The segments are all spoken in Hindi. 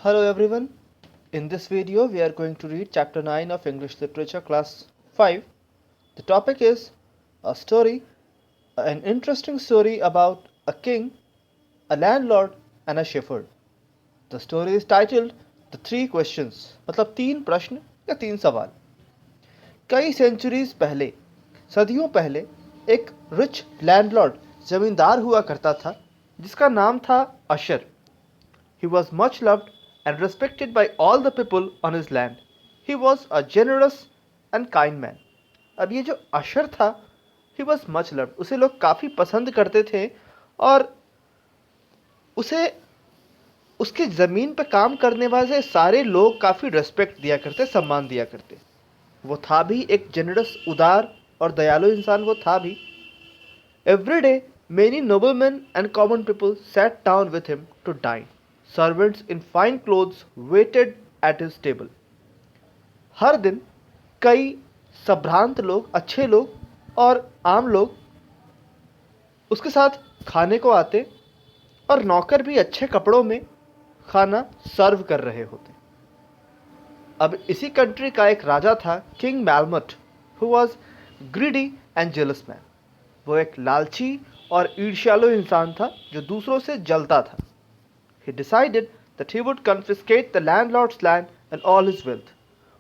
Hello everyone. In this video we are going to read chapter 9 of English Literature class 5. The topic is a story, an interesting story about a king, a landlord and a shepherd. The story is titled The Three Questions, मतलब तीन प्रश्न या तीन सवाल. कई सेंचुरीज पहले, सदियों पहले, एक रिच लैंडलॉर्ड जमींदार हुआ करता था जिसका नाम था अशर. He was much loved and respected by all the people on his land. He was a generous and kind man. अब ये जो अशर था, he was much loved. उसे लोग काफ़ी पसंद करते थे और उसे उसके ज़मीन पे काम करने वाले सारे लोग काफ़ी रेस्पेक्ट दिया करते, सम्मान दिया करते. वो था भी एक जेनरस, उदार और दयालु इंसान. वो था भी. Every day, many noblemen and common people sat down with him to dine. Servants in fine clothes waited at his table. हर दिन कई संभ्रांत लोग, अच्छे लोग और आम लोग उसके साथ खाने को आते और नौकर भी अच्छे कपड़ों में खाना सर्व कर रहे होते. अब इसी कंट्री का एक राजा था, king मैलमथ, who was greedy and jealous man. वो एक लालची और ईर्ष्यालु इंसान था जो दूसरों से जलता था. He decided that he would confiscate the landlord's land and all his wealth.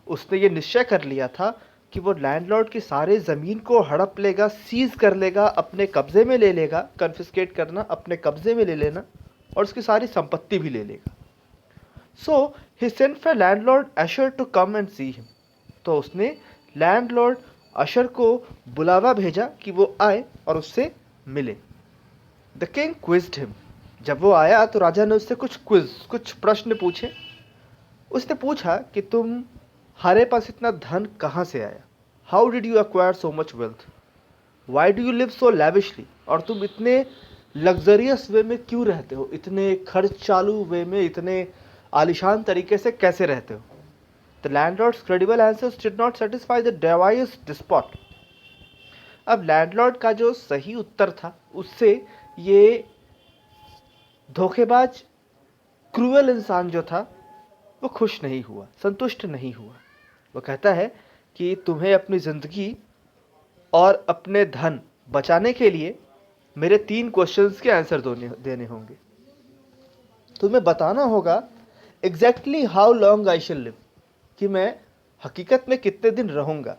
उसने ये निश्चय कर लिया था कि वो लैंडलॉर्ड की सारे ज़मीन को हड़प लेगा, सीज कर लेगा, अपने कब्जे में ले लेगा. कन्फिस्केट करना, अपने कब्जे में ले लेना, और उसकी सारी संपत्ति भी ले लेगा. So he sent for landlord Asher to come and see him. तो उसने लैंडलॉर्ड अशर को बुलावा भेजा कि वो आए और उससे मिले. The king quizzed him. जब वो आया तो राजा ने उससे कुछ प्रश्न पूछे. उसने पूछा कि तुम्हारे पास इतना धन कहाँ से आया? How did you acquire so much wealth? Why do you live so lavishly? और तुम इतने लग्जरियस वे में क्यों रहते हो? इतने खर्च चालू वे में, इतने आलिशान तरीके से कैसे रहते हो? The landlord's credible answers did not satisfy the device despot. अब लैंडलॉर्ड का जो सही उत्तर था उससे ये धोखेबाज, क्रूअल इंसान जो था वो खुश नहीं हुआ, संतुष्ट नहीं हुआ. वो कहता है कि तुम्हें अपनी ज़िंदगी और अपने धन बचाने के लिए मेरे 3 क्वेश्चंस के आंसर देने होंगे. तुम्हें बताना होगा exactly how long I shall live, कि मैं हकीकत में कितने दिन रहूँगा.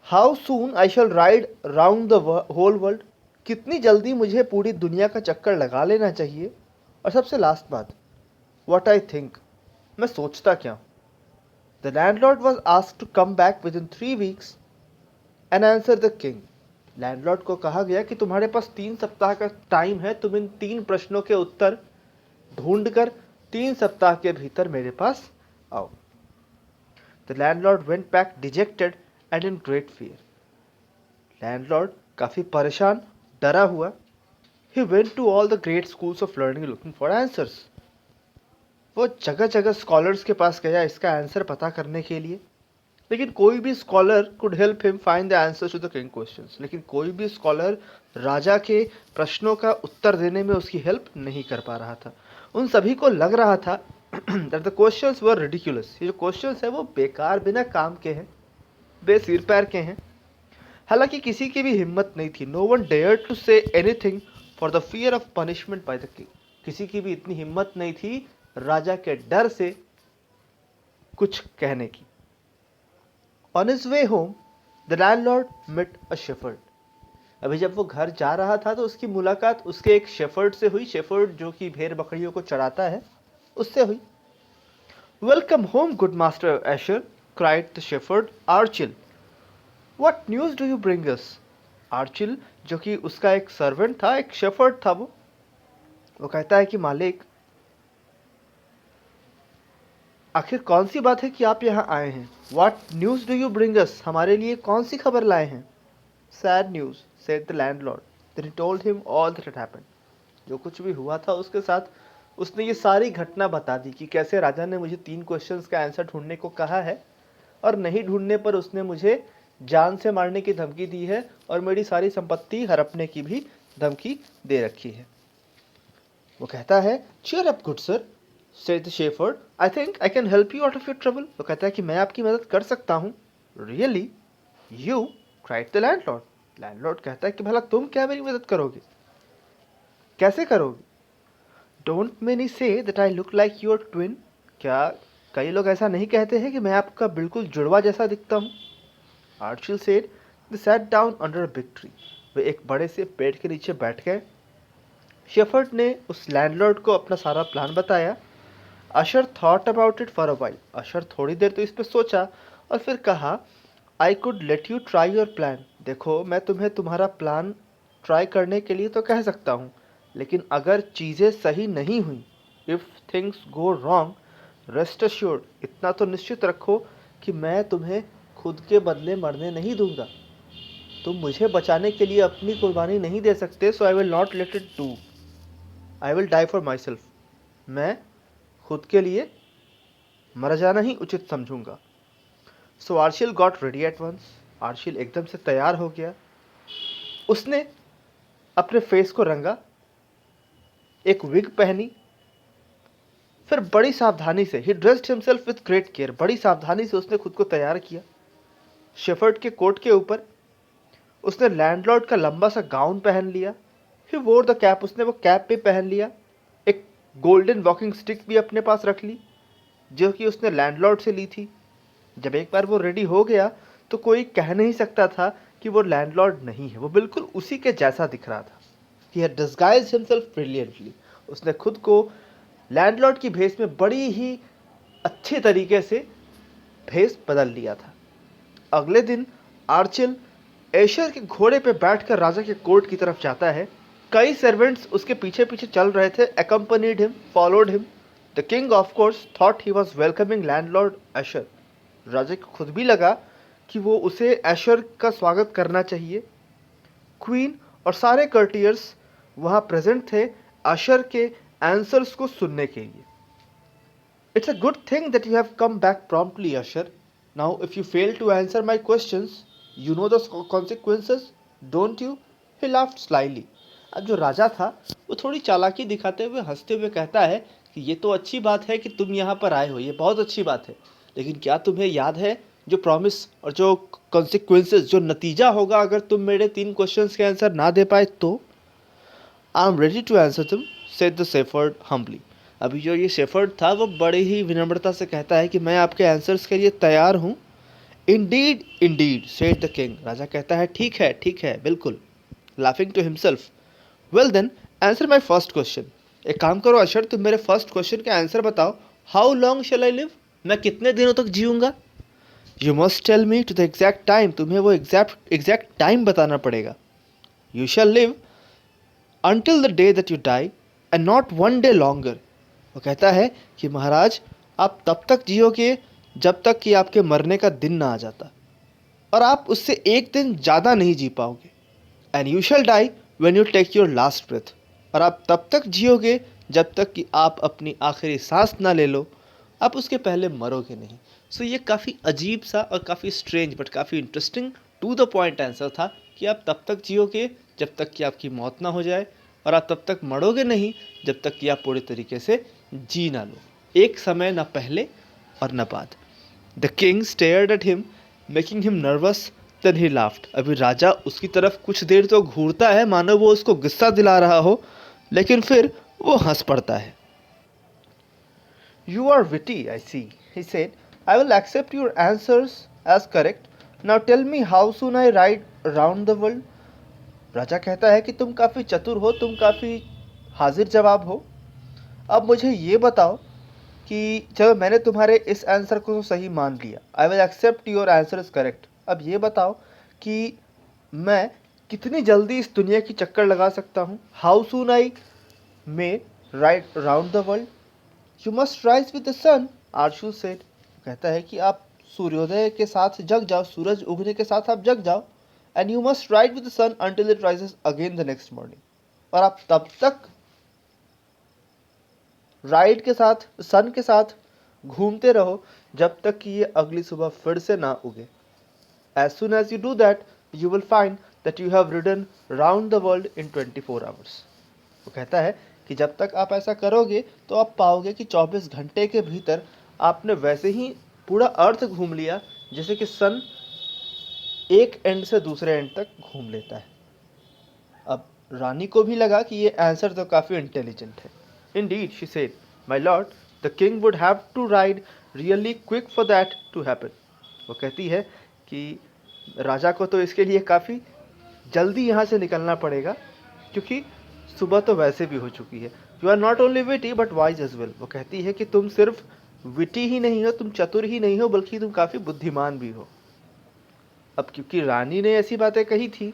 How soon I shall ride round the whole world, कितनी जल्दी मुझे पूरी दुनिया का चक्कर लगा लेना चाहिए. और सबसे लास्ट बात, व्हाट आई थिंक, मैं सोचता क्या हूँ. The landlord was asked to come back within 3 weeks and answer the king. Landlord को कहा गया कि तुम्हारे पास 3 सप्ताह का टाइम है, तुम इन 3 प्रश्नों के उत्तर ढूंढ कर 3 सप्ताह के भीतर मेरे पास आओ. The landlord went back dejected and in great fear. Landlord काफ़ी परेशान, डरा हुआ. He went to all the great schools of learning looking for answers. वो जगह जगह स्कॉलर्स के पास गया इसका आंसर पता करने के लिए, लेकिन कोई भी scholar could help him find the answers to the king questions. लेकिन कोई भी स्कॉलर राजा के प्रश्नों का उत्तर देने में उसकी हेल्प नहीं कर पा रहा था. उन सभी को लग रहा था that the questions were ridiculous. ये जो क्वेश्चंस है वो बेकार, बिना काम के हैं, बेसिर पैर के हैं. हालांकि किसी की भी हिम्मत नहीं थी. No one dared to say anything for the fear of punishment by the king. किसी की भी इतनी हिम्मत नहीं थी राजा के डर से कुछ कहने की. On his way home the landlord met a shepherd. अभी जब वो घर जा रहा था तो उसकी मुलाकात उसके एक शेफर्ड से हुई. शेफर्ड जो कि भेड़ बकरियों को चराता है, उससे हुई. Welcome home good master Asher, cried the shepherd archil. What news do you bring us? Archil जो कि उसका एक सर्वेंट था, एक शेफर्ड था, वो कहता है कि मालिक, आखिर कौन सी बात है कि आप यहाँ आए हैं? What news do you bring us? हमारे लिए कौन सी खबर लाए हैं? Sad news, said the landlord. Then he told him all that had happened. जो कुछ भी हुआ था उसके साथ उसने ये सारी घटना बता दी कि कैसे राजा ने मुझे 3 क्वेश्चंस का आंसर ढूंढने को कहा है और नहीं ढूंढने पर उसने मुझे जान से मारने की धमकी दी है और मेरी सारी संपत्ति हड़पने की भी धमकी दे रखी है. वो कहता है, cheer up good sir, said the shepherd. I think I can help you out of your trouble. वो कहता है कि मैं आपकी मदद कर सकता हूँ. Really? You? cried the landlord. Landlord कहता है कि भला तुम क्या मेरी मदद करोगे? कैसे करोगे? Don't many say that I look like your twin? क्या कई लोग ऐसा नहीं कहते हैं कि मैं आपका बिल्कुल जुड़वा जैसा दिखता हूँ? Archil said. They sat down under a big tree. वे एक बड़े से पेड़ के नीचे बैठ गए. शेफर्ड ने उस लैंडलॉर्ड को अपना सारा प्लान बताया. Usher thought about it for a while. Usher थोड़ी देर तो इस पर सोचा और फिर कहा, I could let you try your plan. देखो, मैं तुम्हें तुम्हारा प्लान ट्राई करने के लिए तो कह सकता हूँ, लेकिन अगर चीज़ें सही नहीं हुई, if things go wrong, rest assured, इतना तो निश्चित रखो कि मैं तुम्हें खुद के बदले मरने नहीं दूंगा. तुम मुझे बचाने के लिए अपनी कुर्बानी नहीं दे सकते, so I will not let it do. I will die for myself. मैं खुद के लिए मर जाना ही उचित समझूंगा. So Archil got ready at once. Archil एकदम से तैयार हो गया. उसने अपने फेस को रंगा, एक विग पहनी, फिर बड़ी सावधानी से ही dressed himself with great care. बड़ी सावधानी से उसने खुद को तैयार किया. शेफर्ड के कोट के ऊपर उसने लैंडलॉर्ड का लंबा सा गाउन पहन लिया. ही वोर द कैप. उसने वो कैप भी पहन लिया. एक गोल्डन वॉकिंग स्टिक भी अपने पास रख ली, जो कि उसने लैंडलॉर्ड से ली थी. जब एक बार वो रेडी हो गया तो कोई कह नहीं सकता था कि वो लैंडलॉर्ड नहीं है. वो बिल्कुल उसी के जैसा दिख रहा था. He had disguised himself brilliantly. उसने खुद को लैंडलॉर्ड की भेष में बड़ी ही अच्छे तरीके से भेष बदल लिया था. अगले दिन आर्चिल एशर के घोड़े पे बैठकर राजा के कोर्ट की तरफ जाता है. कई सर्वेंट्स उसके पीछे पीछे चल रहे थे. accompanied him, followed him. The king of course thought he was welcoming landlord Asher. राजा को खुद भी लगा कि वो उसे एशर का स्वागत करना चाहिए. क्वीन और सारे कर्टियर्स वहाँ प्रेजेंट थे अशर के आंसर्स को सुनने के लिए. It's a good thing that you have come back promptly, Asher. Now if you fail to answer my questions, you know the consequences, don't you? He laughed slyly. अब जो राजा था वो थोड़ी चालाकी दिखाते हुए हंसते हुए कहता है कि ये तो अच्छी बात है कि तुम यहाँ पर आए हो, ये बहुत अच्छी बात है, लेकिन क्या तुम्हें याद है जो प्रॉमिस और जो कॉन्सिक्वेंसेस, जो नतीजा होगा अगर तुम मेरे 3 क्वेश्चंस के आंसर ना दे पाए तो? I am ready to answer तुम, सेड द शेफर्ड हम्बली. अभी जो ये शेफर्ड था वो बड़े ही विनम्रता से कहता है कि मैं आपके आंसर्स के लिए तैयार हूँ. Indeed indeed, said the king. राजा कहता है ठीक है, बिल्कुल. Laughing to himself. Well then answer my first question. एक काम करो अशर, तुम मेरे फर्स्ट क्वेश्चन का आंसर बताओ. How long shall I live? मैं कितने दिनों तक जीऊँगा? You must tell me to the exact time. तुम्हें वो एग्जैक्ट टाइम बताना पड़ेगा. You shall live until the day that you die and not one day longer. वो कहता है कि महाराज, आप तब तक जियोगे जब तक कि आपके मरने का दिन ना आ जाता, और आप उससे एक दिन ज़्यादा नहीं जी पाओगे. And you shall die when you take your last breath. और आप तब तक जियोगे जब तक कि आप अपनी आखिरी सांस ना ले लो. आप उसके पहले मरोगे नहीं. सो ये काफ़ी अजीब सा और काफ़ी स्ट्रेंज बट काफ़ी interesting to the point answer था कि आप तब तक जियोगे जब तक कि आपकी मौत ना हो जाए, और आप तब तक मरोगे नहीं जब तक कि आप पूरे तरीके से जी ना लो. एक समय ना पहले और ना बाद. The king stared at him making him nervous. Then he laughed. अभी राजा उसकी तरफ कुछ देर तो घूरता है मानो वो उसको गुस्सा दिला रहा हो, लेकिन फिर वो हंस पड़ता है. You are witty, I see, he said. I will accept your answers as correct. Now tell me how soon I ride around the world. राजा कहता है कि तुम काफ़ी चतुर हो, तुम काफ़ी हाजिर जवाब हो. अब मुझे ये बताओ कि चलो मैंने तुम्हारे इस आंसर को तो सही मान लिया. I will accept your answer is correct. अब ये बताओ कि मैं कितनी जल्दी इस दुनिया की चक्कर लगा सकता हूँ. How soon I may ride around the world. You must rise with the sun, Archil said. कहता है कि आप सूर्योदय के साथ जग जाओ, सूरज उगने के साथ आप जग जाओ. And you must ride with the sun until it rises again the next morning. और आप तब तक राइड के साथ, सन के साथ घूमते रहो जब तक कि ये अगली सुबह फिर से ना उगे. As soon as you do that you will find that you have ridden round the world in 24 hours. वो कहता है कि जब तक आप ऐसा करोगे तो आप पाओगे कि 24 घंटे के भीतर आपने वैसे ही पूरा अर्थ घूम लिया जैसे कि सन एक एंड से दूसरे एंड तक घूम लेता है। अब रानी को भी लगा कि ये आंसर तो काफ़ी इंटेलिजेंट है। Indeed, she said, My lord, the king would have to ride really quick for that to happen. वो कहती है कि राजा को तो इसके लिए काफ़ी जल्दी यहाँ से निकलना पड़ेगा क्योंकि सुबह तो वैसे भी हो चुकी है। You are not only witty but wise as well. वो कहती है कि तुम सिर्फ विटी ही नहीं हो, तुम चतुर ही नहीं हो, बल्कि तुम काफ़ी बुद्धिमान भी हो। अब क्योंकि रानी ने ऐसी बातें कही थी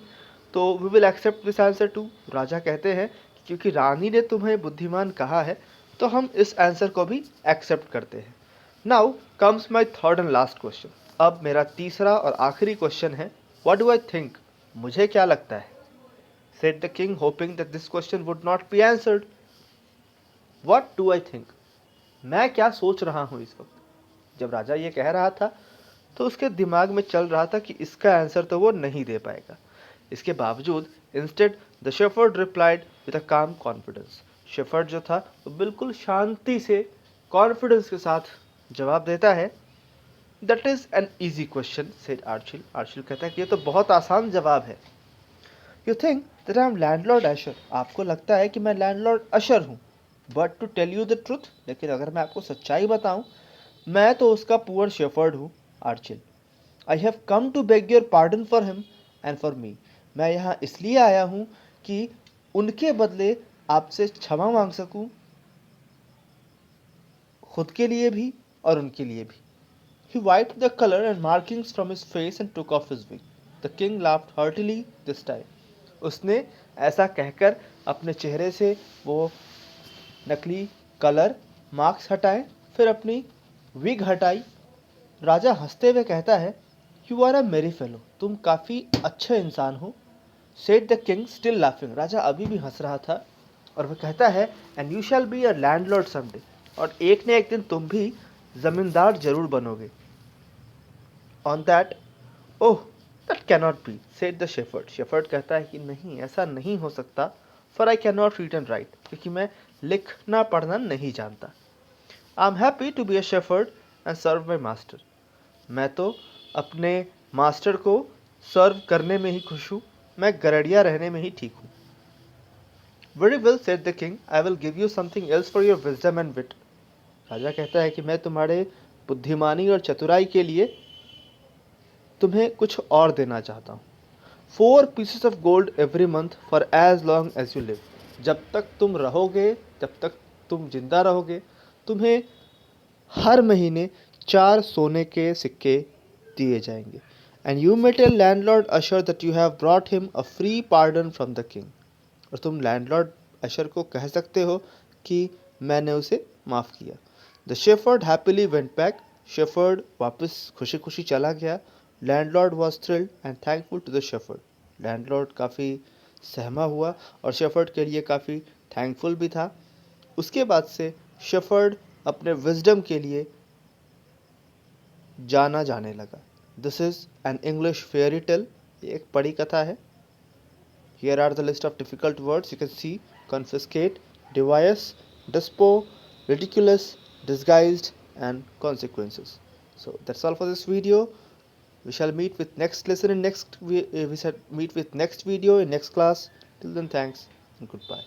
तो we will accept this answer too. राजा कहते हैं कि क्योंकि रानी ने तुम्हें बुद्धिमान कहा है तो हम इस आंसर को भी एक्सेप्ट करते हैं। Now comes my third and last question. अब मेरा तीसरा और आखिरी क्वेश्चन है, व्हाट डू आई थिंक, मुझे क्या लगता है। Said the king hoping that this question would not be answered. What do I think, मैं क्या सोच रहा हूँ इस वक्त। जब राजा ये कह रहा था तो उसके दिमाग में चल रहा था कि इसका आंसर तो वो नहीं दे पाएगा। इसके बावजूद instead the shepherd replied with a काम कॉन्फिडेंस। शेफर्ड जो था वो बिल्कुल शांति से कॉन्फिडेंस के साथ जवाब देता है, that is an easy question said Archil. Archil कहता है कि ये तो बहुत आसान जवाब है। You think that I am landlord Usher, आपको लगता है कि मैं लैंडलॉर्ड अशर हूँ। But to tell you the truth, लेकिन अगर मैं आपको सच्चाई बताऊं, मैं तो उसका पुअर शेफर्ड हूँ Archil. I have come to beg your pardon for him and for me. मैं यहाँ इसलिए आया हूँ कि उनके बदले आपसे क्षमा मांग सकूँ, खुद के लिए भी और उनके लिए भी। He wiped the color and markings from his face and took off his wig. The king laughed heartily this time. उसने ऐसा कहकर अपने चेहरे से वो नकली कलर मार्क्स हटाए, फिर अपनी विग हटाई। राजा हंसते हुए कहता है, यू आर अ मेरी फेलो, तुम काफ़ी अच्छे इंसान हो। Said the king still laughing. राजा अभी भी हंस रहा था और वह कहता है, and you shall be a landlord someday, और एक न एक दिन तुम भी जमींदार जरूर बनोगे। On that, oh that cannot be said the shepherd. Shepherd कहता है कि नहीं, ऐसा नहीं हो सकता, for I can not read and write, क्योंकि मैं लिखना पढ़ना नहीं जानता। I am happy to be a shepherd and serve my master. मैं तो अपने मास्टर को सर्व करने में ही खुश हूँ, मैं गरड़िया रहने में ही ठीक हूँ। Very well said the king, I will give you something else for your wisdom and wit. राजा कहता है कि मैं तुम्हारे बुद्धिमानी और चतुराई के लिए तुम्हें कुछ और देना चाहता हूँ। 4 pieces of gold every month for as long as you live. जब तक तुम रहोगे, जब तक तुम जिंदा रहोगे, तुम्हें हर महीने 4 सोने के सिक्के दिए जाएंगे। And you may tell landlord Usher that you have brought him a free pardon from the king. और तुम लैंडलॉर्ड अशर को कह सकते हो कि मैंने उसे माफ़ किया। The shepherd happily went back. Shepherd वापस खुशी खुशी चला गया। Landlord was thrilled and thankful to the shepherd. Landlord काफ़ी सहमा हुआ और शेफर्ड के लिए काफ़ी थैंकफुल भी था। उसके बाद से शेफर्ड अपने विजडम के लिए जाना जाने लगा। This is an English fairy tale, एक परी कथा है। Here are the list of difficult words. You can see confiscate, device, dispo, ridiculous, disguised, and consequences. So that's all for this video. We shall meet with next lesson in next we shall meet with next video in next class. Till then, thanks and goodbye.